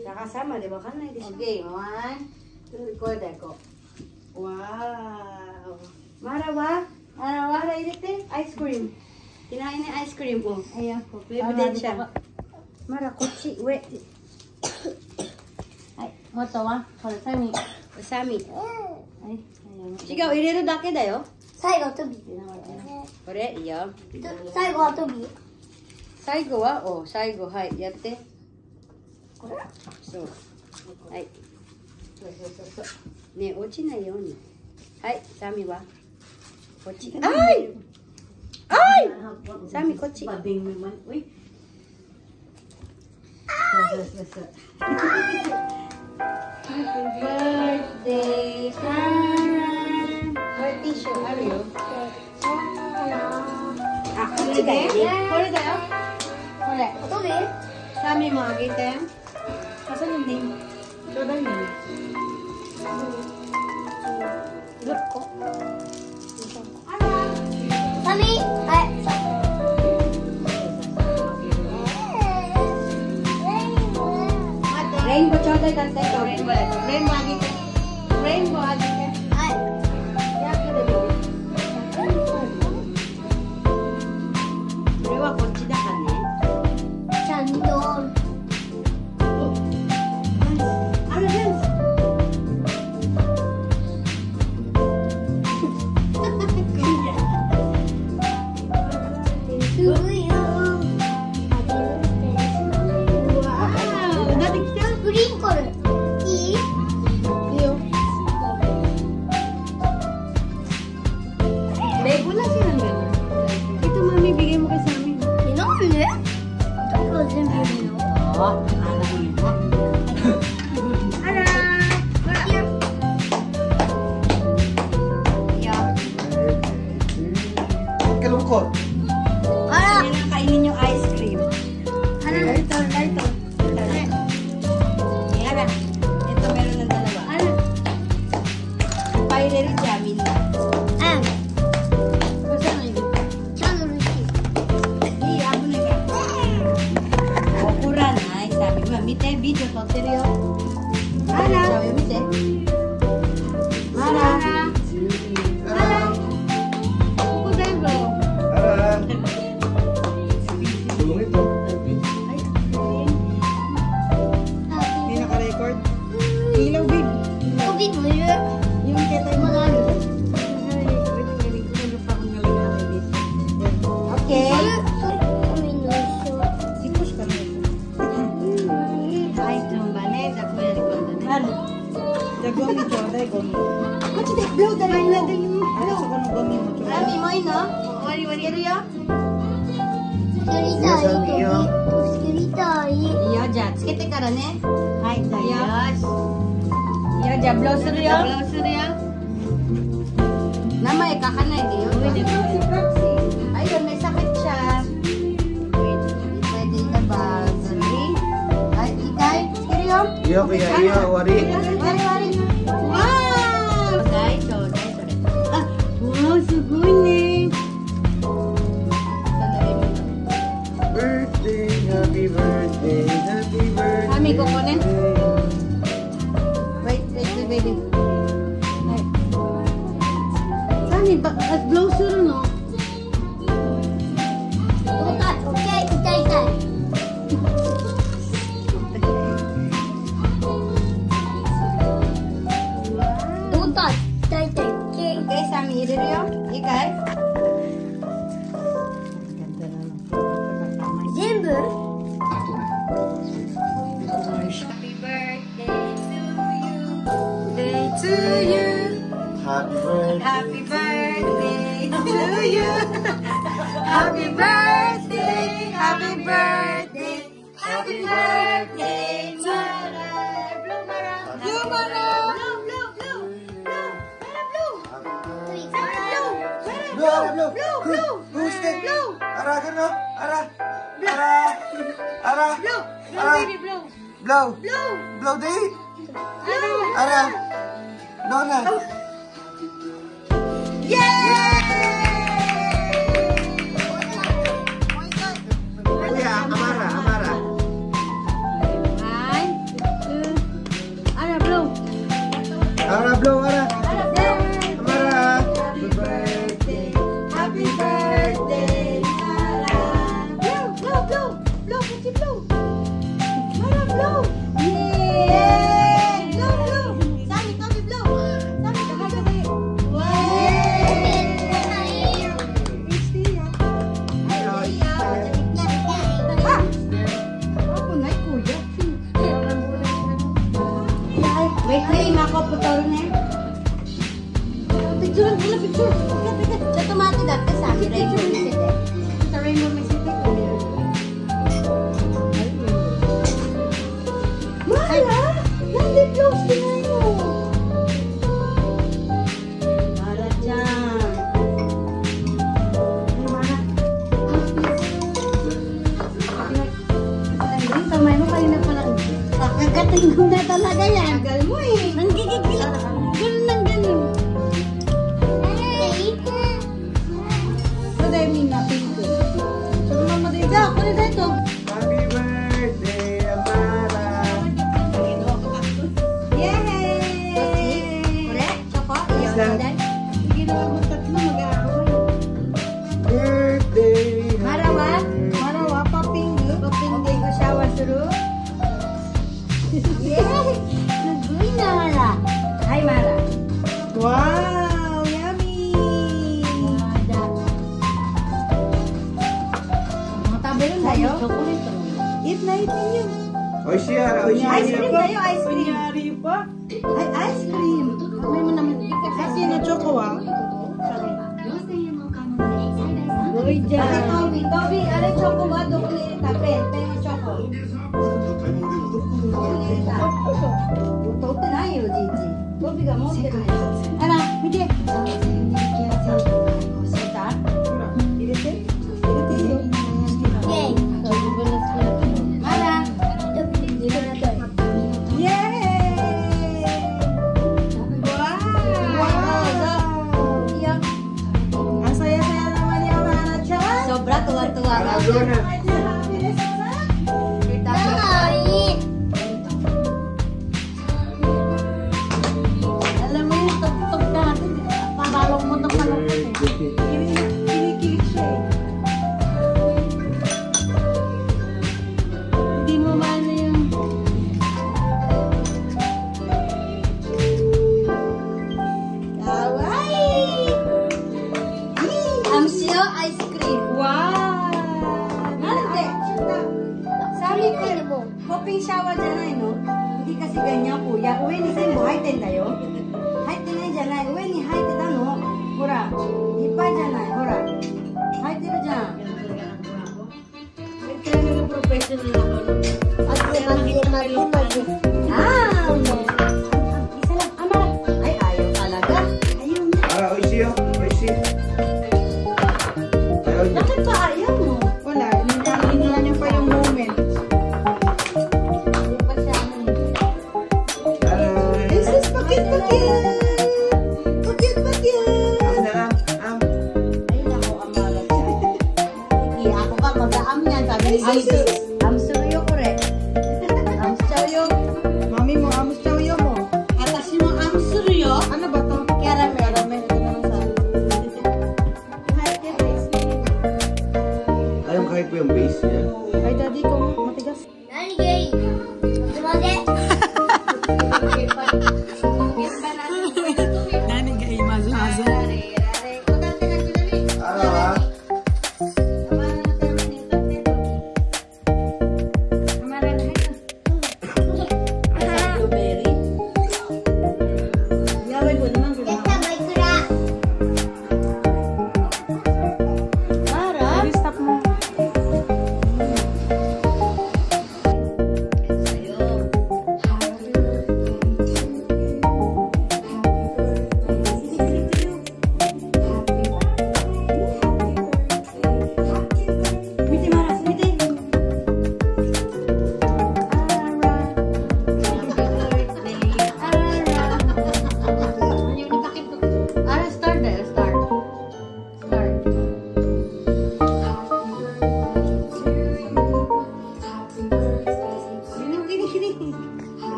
Nakasama, di ba? Kanay di siya. Okay, 1, 2, record ako. Wow! Mara, Mara, ilite? Ice cream. Kinain na ice cream po. Ayan po. Favorite siya. Mara, kochi, wet. Ay, moto wa? Sami. Sami. Ay,違う、入れるだけだよ。最後トビ。これ、いいよ。最後はトビ。最後は、最後、はい、やって。これ。そう。はい。そう。ね、落ちないように。はい、サミは。こっち。あい。サミ、こっち。Happy birthday, Sarah. Tissue あるよ。あ、こっちだよ。これだよ。これ。トビ？サミもあげて。あ、それでいい。ちょうだいね。6個。サミ？はい。レインボーちょうだいだって。レインボーあげて。レインボーあげて。はい。これはこっちだからね。ちゃんと。見て、ビデオ撮ってるよ。あら、見て。あら、ここ全部。Tulong ito. Hindi naka-record. Ilaw, babe. Tobi mo yun. Yung ketay mo na. Okay. Gomiちょうだい、ゴミ。こっちで、ブローだよ、みんなで。そこのゴミもちょうだい。サミもいいの？終わりやるよ。作りたい。作りたい。いいよ、じゃあつけてからね。はい、じゃあよし。いいよ、じゃあブローするよ。ブローするよ。名前書かないでよ。Ayun, may sakit siya. Pwede na ba? Sorry. Ay, ikay. Sige yun. Iyo, kaya iyo, wari. Wari. Wow! Dai, soれ。あ、wow, すごいね。Birthday, happy birthday, happy birthday. Sabi ko ko ne. Wait, baby. Ay. Sabi, blow suru no? Okay,痛い。Okay, Sami,入れるよ。いいかい？全部？ Happy birthday to you. Happy birthday. Happy birthday to you. Happy birthday. Happy birthday. Happy birthday to you. Blue. Who's that? Ara, gano? Ara. Baby, blow. Blow day. Ara. Blow na. Yay! Kuya, Amara. putol na. Picture lang, picture. Sa tomate dati sa akin, rainbow message eh. Sa rainbow message eh. Mala! Nandi-close din na yun. Para dyan. Ay, Mara. Ay, kamay mo kanina pa lang. Kakagating ko na talaga yan. Tagal mo eh. Nanggigigil. Ganun lang ganun. What do you mean na pink? Sabi mo madayga, ako na dito. Happy birthday, Amara! Yay! Kure? Choco? Iyaw Isang- na dyan? Ginawa mo tatlo, mag-aaway. Birthday! Marawat? Marawa pa pink. Papindi ko siya wasuru. Yay! Nagbuhay na Mara. Hi Mara. Wow! Yummy! Ada. Mga tabelon tayo. Eat na, eat ninyo. Oishi ara, oishi Ice cream ara. tayo, ice cream. Kunyari pa. Ay, ice cream. Kamay mo naman. Kasi na choco ah. Uy, dyan. Ay, Toby. Toby, ano choco ba? Dukli tapet. Pero choco. Dukli tapet. Tote na yun, Gigi. Toby ka mo. Ano? Midi. Sita? Irite? Irite yun. Yay. Mara. Yay! Wow! Iyak. Ang saya-saya naman ni Amara Chan. Sobra, tuwa-tuwa. Ano na? Happiness na. Alam mo yung tugtog natin. Paralong mo ng malungkot eh. Kinikilig siya eh. Hindi mo man yung... Kawaii! Amsio ice cream. Wow! Nante. Sabi ko, hoping shower dyan ay no? Hindi kasi ganyan kuya. Uwe ni Simbo, haiten tayo. Haiten na dyan ay. Uwe ni haiten na no? Hora. Ipa dyan ay. Hora. Haiten na dyan. Professional ako. Ah! Isa lang. Amara. Ay, ayaw talaga. Ayaw na. Ara, oishi yo, oishi. Ayaw niya. Bakit pa ayaw mo? Wala, hindi niya pa yung moment. Hindi pa siya ano. Aray. This is pakit-pakit! Pakit-pakit! Am na, am. Ay, naku, Amara siya. Sige, ako ka, mag-aam yan. Sabi ni Ay, Gigi. Am suryo ko rin. Am suryo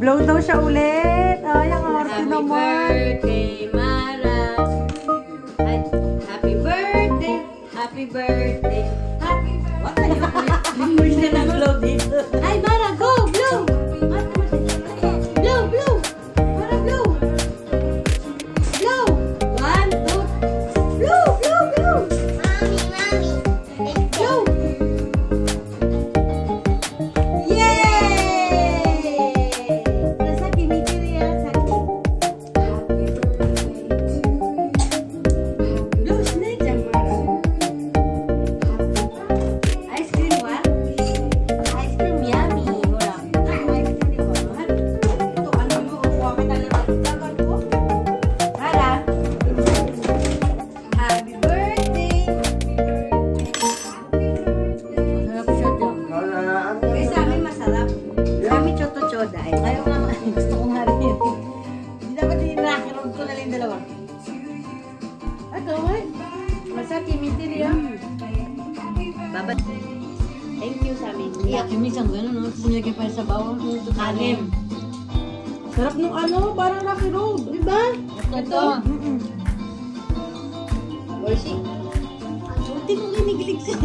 Blow daw siya ulit. Ay, ang arte Happy naman. birthday, Mara. Ay, happy birthday. Happy birthday. Happy birthday. What are you? Wish na nag-blow dito. Ay, Mara, go! Blow! Blow, blow! Mara, blow! Blow! 1, 2, blow, blow, blow! Blow! Yay! Nasa pinipili yan sa akin. Blow, snake dyan, Mara. Ice cream, what? Ice cream, yummy. Wala. Ice cream, di ba? Mahal. Ito, ano mo? Kuha ka talaga. Dapat ko. Mara. Happy birthday. Masarap siya dyan. Kaya sa amin masarap. Sa amin choto-choda. Ayaw nga gusto ko nga rin yun. Hindi dapat dinakirog ko na lang yung dalawa. Ito, what? Masarap yung mitin yan. Babat. Thank you sa amin. Iyak yung isang gano'n, no? Tapos nilagay pa sa bawang. Kalim. Sarap nung ano, parang Rocky Road. Diba? Ito. Orsi. Hindi mo kinikilig siya.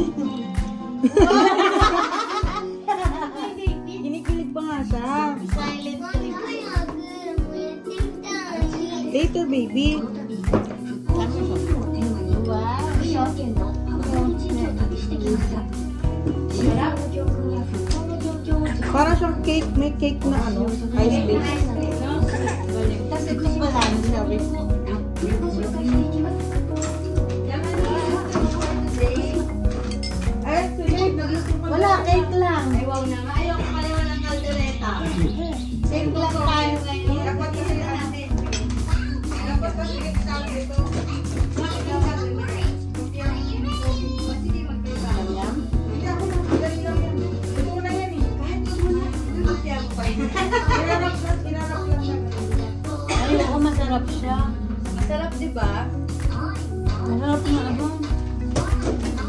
Kinikilig pa nga siya. Later, baby. Para siyang cake, may cake na ano, ice cream. Tapos ito pa lang, sabi ko. Ay, sunod, nagluto pa. Wala, cake lang. Ay, wow na. Ayaw ko pala walang kaldereta. Cake lang tayo ngayon. Dapat kasi natin. Dapat kasi sabi ito. Hindi ako na, madali lang yan. Ito na yan eh. Kahit ito muna. Ito siya ako pa. Inarap lang siya. Ayoko, masarap siya. Masarap, di ba? Masarap na ano.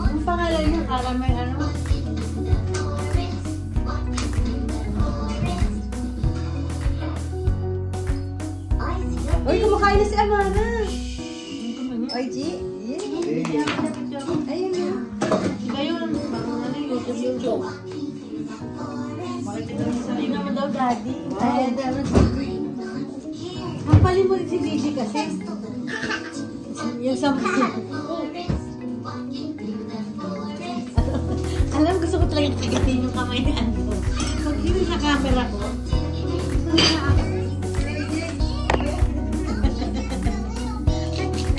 Ang pangalan niya, caramel ano? Uy, kumakain na si Amara. Ay, G. Ayun na. Ngayon, ano yung YouTube. Hindi naman daw daddy. Ay, dapat. Ang palin mo si Gigi kasi. Yung sa... Alam, gusto ko talagang tigitin yung kamay na ano. Pag hindi sa camera ko.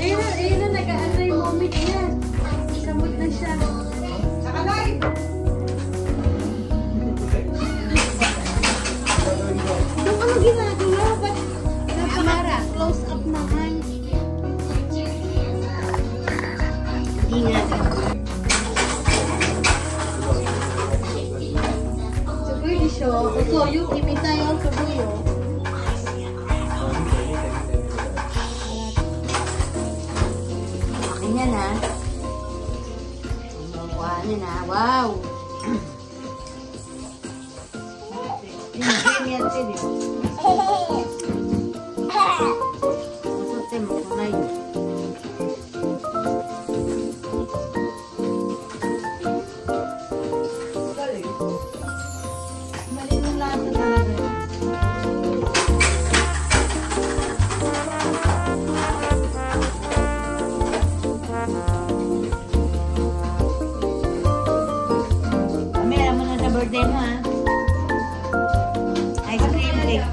Ayun na, nag-ano yung moment niya. Samot na siya. Nakalay! Yung ano ginagawa? Ba't napaka-close up naman? Hindi nga. Subuyo siya. Usoyo, imita yung subuyo. Akin yan ha. Kuhanin ha. Wow! Yung ganyan din eh. Masote mo ko na yun. Mali ng lahat na talaga. Kami, alam mo na sa birthday mo ha. Ice cream cake.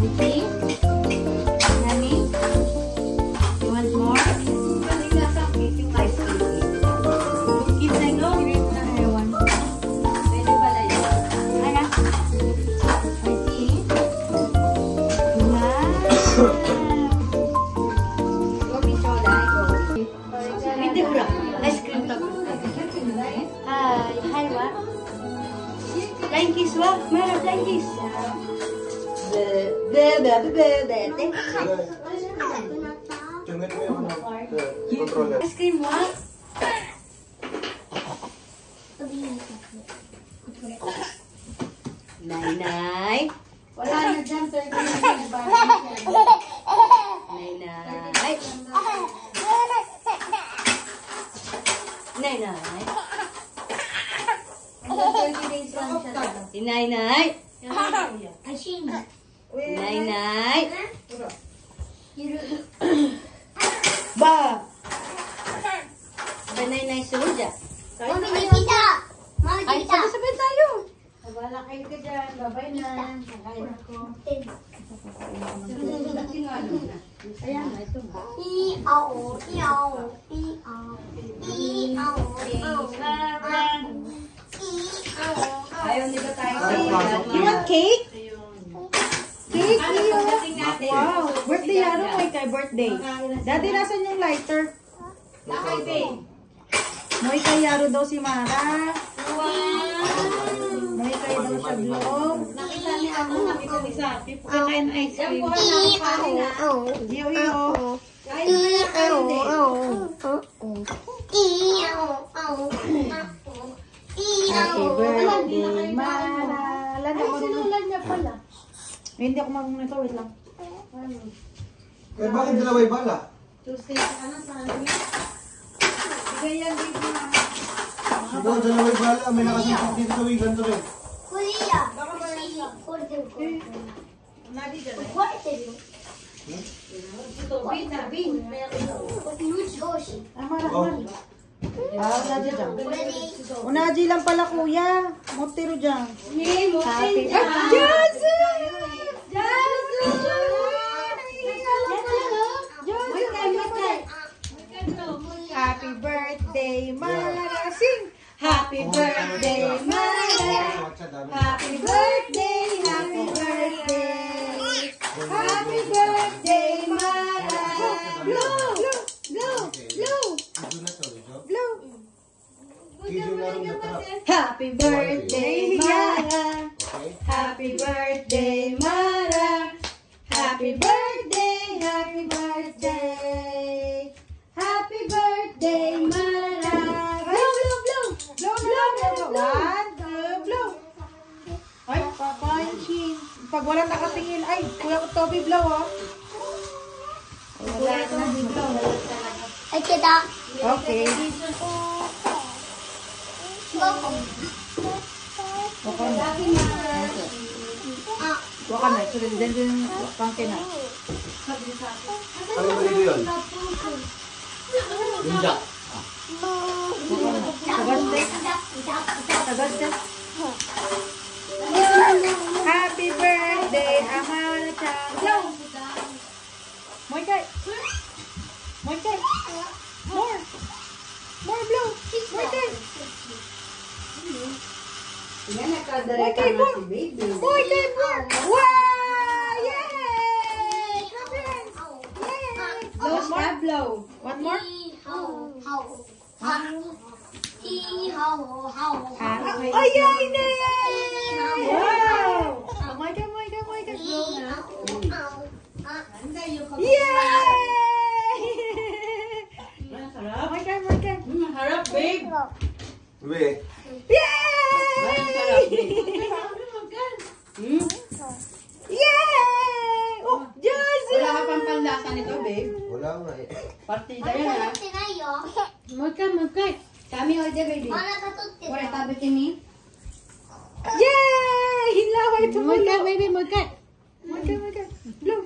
Okay? Yummy? You want more? Balik na sa cake yung ice cream. Kids na go? Na ewan. Pwede pala yun. Ano? I see. Tingnan mo yung controller. Ice cream what? Nay. Wala na dyan, sir. Nay. Nay. Hanggang 20 days lang siya. Si Nay. Ashin. Nay. Ba. Ba Nay suja. Mami, Nikita! Mami, Ay, Nikita! sabay tayo. Wala kayo ka dyan. Babay na. Kakain ako. Ayan, ito ba? Ayaw nila tayo. You want cake? Cake, Ano Leo? pagdating natin? Wow, birthday yaro mo kay birthday. Daddy, nasan yung lighter? Lakay, babe. Moy kay yaro daw si Mara. Moy kay daw siya vlog. Nakita niya ako, nakita ni Sapi. Kakain ice cream. Iyo, iyo. Kain mo na kayo din. Happy birthday, Mara. Alam Ay, mo sinulan niya pala. hindi ako marunong nito. Wait lang. Eh, bakit dalaway bala? Tuesday, ano sa amin? Bigay yan dito na. Ito, dalaway bala. May nakasipag dito sa wigan to rin. Baka ba yan siya? Nadi dyan. Ito, bin na, bin. Ah, Mara, Mara. Ah, Unaji dyan. Unaji lang pala, kuya. Motiro dyan. Hey, Happy Mosin birthday! Happy birthday, Mara. Sing! Happy birthday, Mara. Happy birthday, happy birthday. Happy birthday, Mara. Blow, blow, blow, blow. Happy birthday, Mara. Happy birthday, Mara. Happy birthday, happy birthday. Happy birthday, Mara. Blow, blow, blow. Blow, blow, blow. One, two, blow. Ay, papansin. Pag wala nakatingin, ay, Kuya Toby, blow, oh. Wala na dito. Okay. Okay na. Waka na. So, then din pangke na. Ano ba dito yun? Linda. Tagal din. Happy birthday, Amara Chan. Blow. More kay. More kay. More. More blow. More kay. Yan, nakadareka na si baby. More kay, more. Wow! Yay! Congrats! Yay! Blow siya, blow. One more? Ay, ay, na! Wow! Oh my God, my God, my God. Blow na. Yay! Harap. My God, my God. Harap, babe. Uwe. Yay! Yay! Oh, Josie! Wala ka pang panlasa nito, babe. Wala nga eh. Partida yan, ha? Magka. Kami o de, baby. Wala tabi kini. Yay! Hilaway ito mo. baby, magka. Magka, magka. Blow.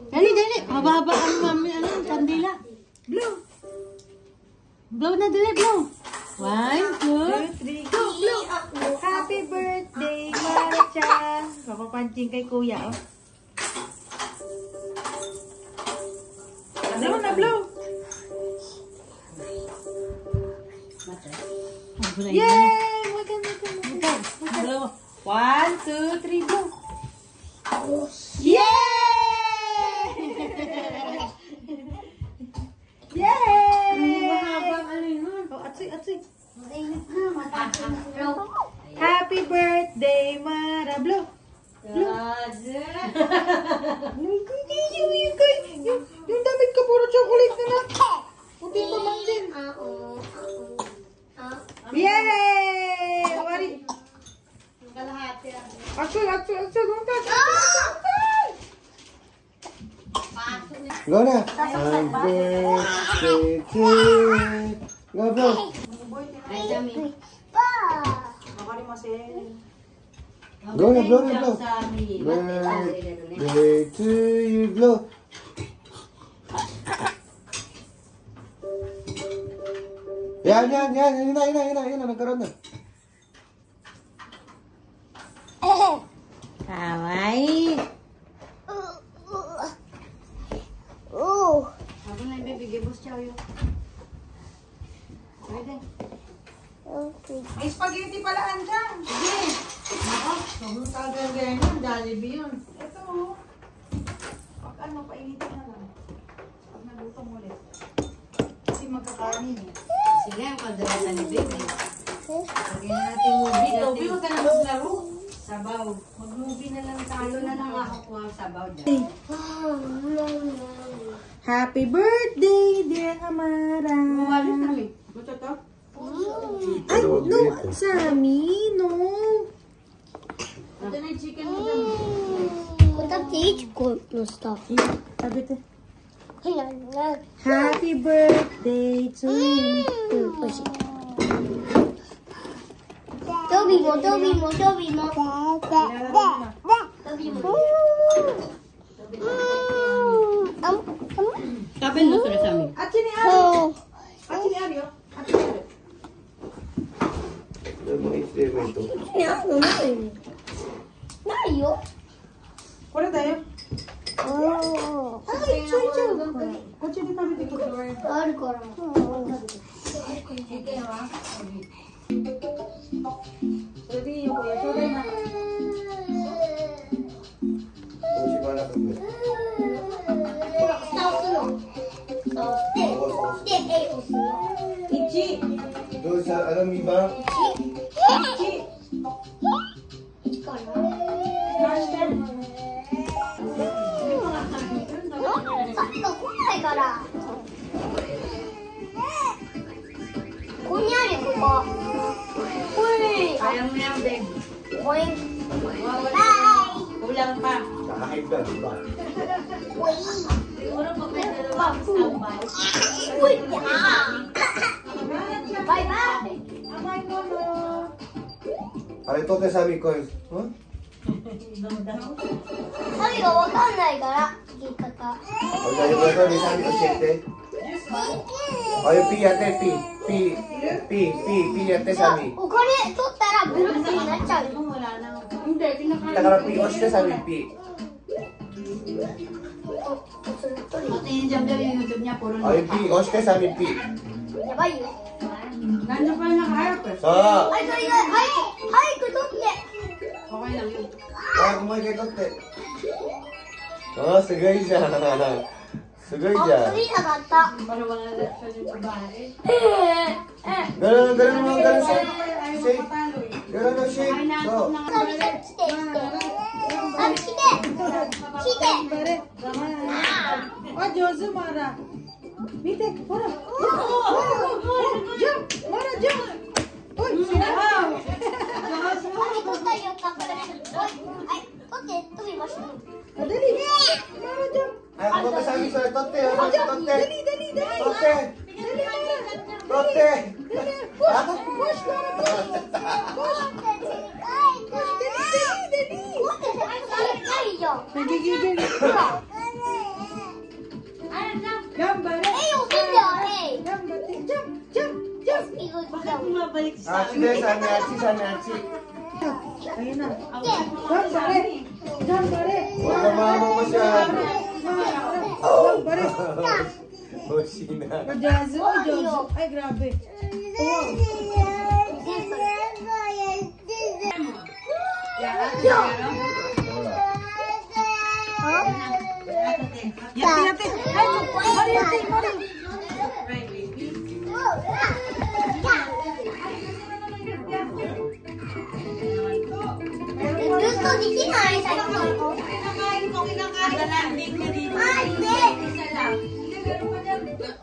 Dali. Haba-haba ang mami, kandila. Blow. Blow na, dali, blow. 1, 2. 2, 3, go, blow. Happy birthday, Mara-chan. Papapanching kay kuya, oh. Blow na, blow. Yay! Magka. Blow. 1, 2, 3, blow. Yay! Yay! Oh, atsoy. Happy birthday, Mara. Blow. Yung damit ko puro chocolate na lang. Puti ko lang din. Yay! Wari. Aksul. Don't touch. Go na. Happy birthday to you. Go, bro. Ay, dami. Makali mo si... Blow na, blow na, blow. Sa amin. Birthday to you, blow. Yan. Yun na. Nagkaroon na. Kawaii. Ako na ibibigay, boss chow yun. Pwede. May spaghetti pala andyan. Sige. Sobrang tagal-gaya yun. Jollibee yun. Ito oh. Pag ano, painitin na lang. Pag naluto mo ulit. Kasi magkakanin eh. Sige, ang kaldereta ni baby. Lagyan na natin movie. Toby, huwag ka na maglaro. Sabaw. Mag-movie na lang tayo. Ito na lang ako kuha ang sabaw dyan. Happy birthday, dear Amara. Umalis kami. Gusto to? Ay, no, Sammy, no. Ito na yung chicken mo dyan. Sabi ito. Happy birthday to you. Kapin mo sila sa amin. At sini Ario. At sini Ario. At sini Ario. Kuha tayo. Ay, choy. Kotse ni kami dito. Ready yung kuya. Sorry na. Ichi. Doon sa, alam niyo ba? Ichi. Understand? Kaya mo yan, babe. Kulang pa. Kahit ka, di ba? Siguro pa may dalawang standby. Amay mo no. Para ito tayo sabi ko, huh? Pag tayo ba ito, may sabi ko 7. O yung P ate, P ate sabi. Wala na. Hindi, kinakain. Takara P, o siya sabi P. Pati yung jam yung YouTube niya, puro O yung P, o siya sabi P. Nandiyan pa yung naka-harap eh. So, Okay lang yun. kaya kumain kay Tote. Oh, sagay siya. Sagay siya. Para wala reaction yung babae. Ganun mo, ganun siya. Ayaw Shake. matalo eh. Ganun na shake. Ay, natok So, na nga pala. Oh, Jozo, Mara. Mite, Mara. Jump! Mara, jump! Uy, sinahaw! Madali! Mara, jump! ay, ako Tote sabi sa Tote. Ano si Tote? Dali! Tote! Tote! Ha? Push, Mara, push! Nagigigil. Gambare! Gambare! Jump! Bakit bumabalik sa Ah, sige, sani Archie. Ayun na. Gambare! Huwag na mama mo siya. Gambare! O, sina. Jozo! Ay, grabe. Yati! Ay, Mari!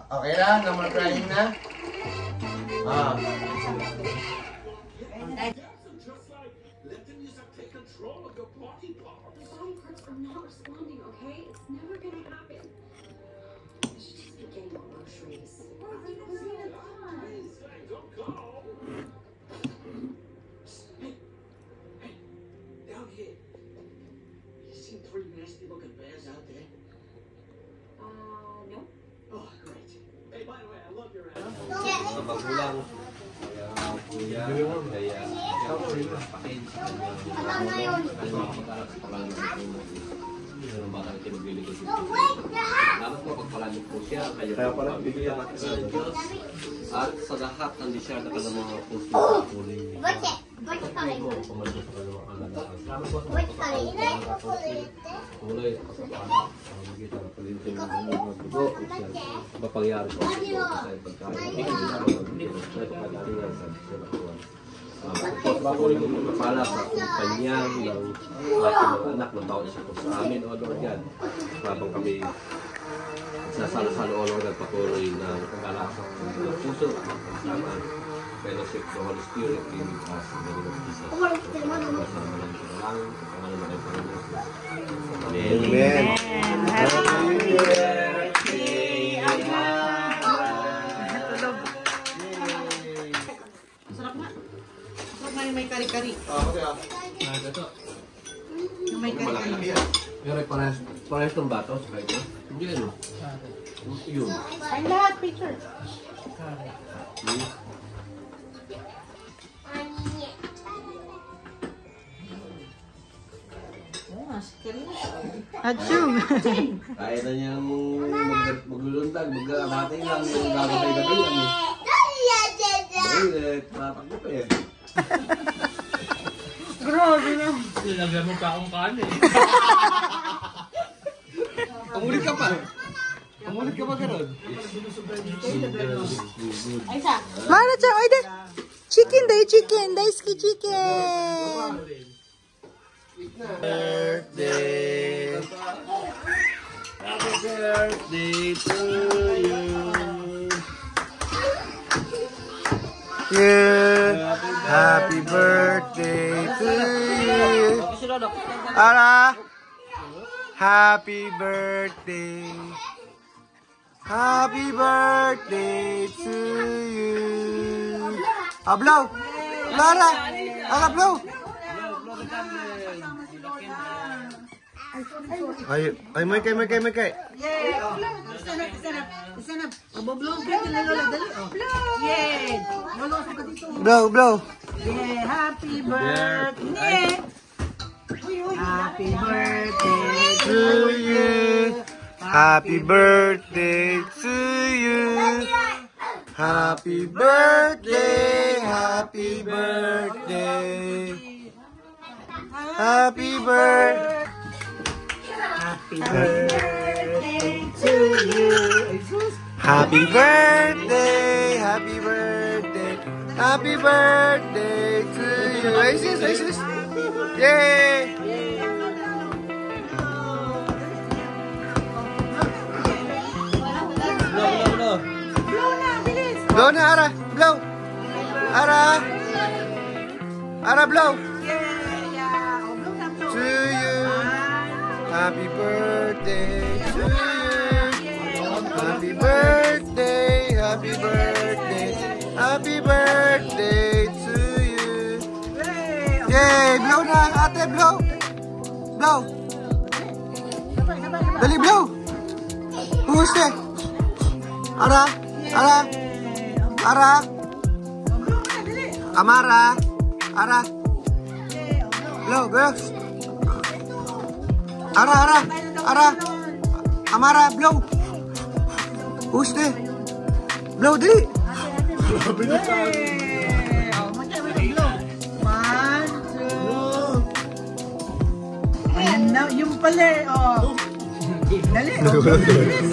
Okay na? Number crying na? Ah. Mga magulang, kaya kuya, kaya pakin sa kanya. Ano mga pag-arap sa pangalan ng Panginoon. Ano ba ang kinubili ko dito? Salamat po, pagpalamig po siya. Kayo po pamilya sa Diyos. At sa lahat, hindi siya nakala mga puso at puli. Ako, pumalito sa kanya mga kalagakan. Salamat po sa mga pagpapalit. Kulay, kasapanan, pamagitan ng palintin ng mga dugo. Mapangyari ko sa pagkain. Sa pagkakalingan sa Panginoon. Bago rin pala sa kumpanya ng ating mga anak na tao isa po sa amin, O Lord God. Habang kami nagsasalo-salo, O Lord God, patuloy ng pag-alaksak ng mga puso at magkasama. Fellowship of the Holy Spirit in us in the name of Jesus. Amen. Happy birthday, may kari-kari. Yung may kari-kari. Pero parehas ng bato sa kayo. Hindi ano? Yun. Ay, lahat, picture. Achoo! Kaya na niyang magluluntag, mag-abatay lang, mag-abatay na rin lang eh. Dahil, tatakbo pa eh. Grabe na. Nilagyan mo pa akong kaan eh. Pamulit ka pa. Pamulit ka pa gano'n. Ay, sa. Mara-chan, oy de. Chicken, daisuki chicken. Birthday. Happy birthday to you. Yeah. Happy birthday to you. Ara. Happy birthday. Happy birthday to you. Blow. Lara. Blow. Ay, may kay. Yay! Stand up. Blow ka na lola, dali. Yay! Lola, ka dito. Blow. Yay! Happy birthday! Happy birthday To you. Happy birthday to you. Happy birthday. Happy birthday. Happy birthday. Happy birthday to you. Happy birthday. Happy birthday. Happy birthday to you. Isis. Yay. Blow na, Ara. Blow. Ara, blow. To you. Happy birthday to you. Happy birthday. Happy birthday. Happy birthday to you. Yay! Blow na, ate. Blow. Dali, blow. Huste. Ara. Amara. Ara. Blow, girls. Ara. Amara, blow. Huste. Blow, dali. One, two. Ayan na, yung pala oh. Dali.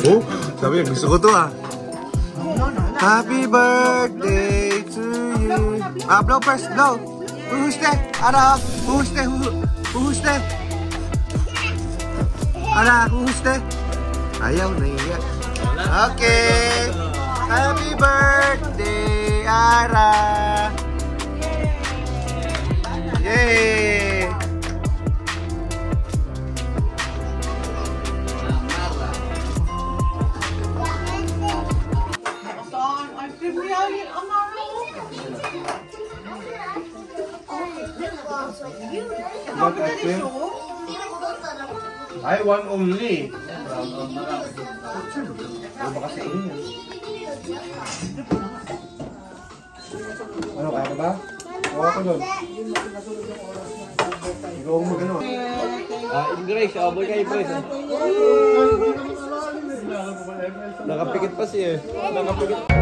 Oh, sabi, gusto ko to ah. Happy birthday to you. Blow first, blow. Huste. Ara, huste. Kuhuste? Ara, kuhuste? Ayaw, naiya. Okay. Happy birthday, Ara. Yay! Saan? Ay, premiere ang ano. Ay, one only. Ano ba kasi yun? Ano, kaya ka ba? Huwag ako doon. Ikaw ang mag-ano. Grace, aboy kayo, Grace. Nakapikit pa siya eh. Nakapikit.